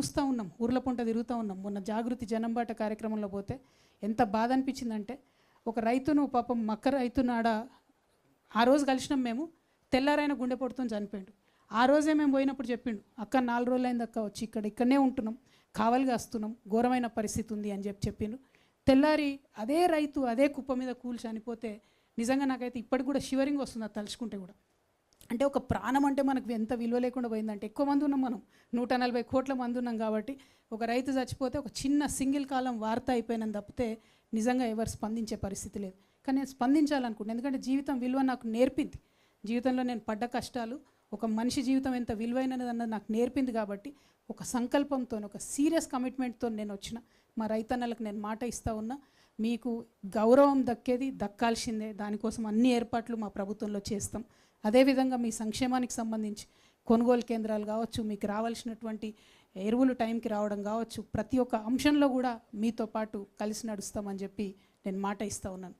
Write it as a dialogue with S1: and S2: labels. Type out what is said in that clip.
S1: చూస్తూ ఉన్నాం, ఊర్ల పొంట తిరుగుతూ ఉన్నాం. మొన్న జాగృతి జనంబాట కార్యక్రమంలో పోతే ఎంత బాధ అనిపించిందంటే, ఒక రైతును పాపం మక్క రైతునాడ ఆ రోజు కలిసినాం మేము, తెల్లారైన గుండెపోటుతో చనిపోయాడు. ఆ రోజే మేము పోయినప్పుడు చెప్పిండు, అక్క 4 రోజులైంది అక్క వచ్చి ఇక్కడనే ఉంటున్నాం, కావలిగా వస్తున్నాం, ఘోరమైన పరిస్థితి ఉంది అని చెప్పిండు. తెల్లారి అదే రైతు అదే కుప్ప మీద కూలి చనిపోతే నిజంగా నాకైతే ఇప్పటికి కూడా షివరింగ్ వస్తుంది అది తలుచుకుంటే కూడా. అంటే ఒక ప్రాణం అంటే మనకు ఎంత విలువ లేకుండా పోయిందంటే, ఎక్కువ మంది ఉన్నాం మనం, 140 కోట్ల మంది ఉన్నాం కాబట్టి ఒక రైతు చచ్చిపోతే ఒక చిన్న సింగిల్ కాలం వార్త అయిపోయినని తప్పితే నిజంగా ఎవరు స్పందించే పరిస్థితి లేదు. కానీ నేను స్పందించాలనుకుంటున్నాను, ఎందుకంటే జీవితం విలువ నాకు నేర్పింది. జీవితంలో నేను పడ్డ కష్టాలు, ఒక మనిషి జీవితం ఎంత విలువైనది అన్నది నాకు నేర్పింది. కాబట్టి ఒక సంకల్పంతో, ఒక సీరియస్ కమిట్మెంట్తో నేను వచ్చిన మా రైతన్నలకు నేను మాట ఇస్తూ ఉన్నా, మీకు గౌరవం దక్కాల్సిందే, దానికోసం అన్ని ఏర్పాట్లు మా ప్రభుత్వంలో చేస్తాం. అదేవిధంగా మీ సంక్షేమానికి సంబంధించి కొనుగోలు కేంద్రాలు కావచ్చు, మీకు రావాల్సినటువంటి ఎరువులు టైంకి రావడం కావచ్చు, ప్రతి ఒక్క అంశంలో కూడా మీతో పాటు కలిసి నడుస్తామని చెప్పి నేను మాట ఇస్తూ ఉన్నాను.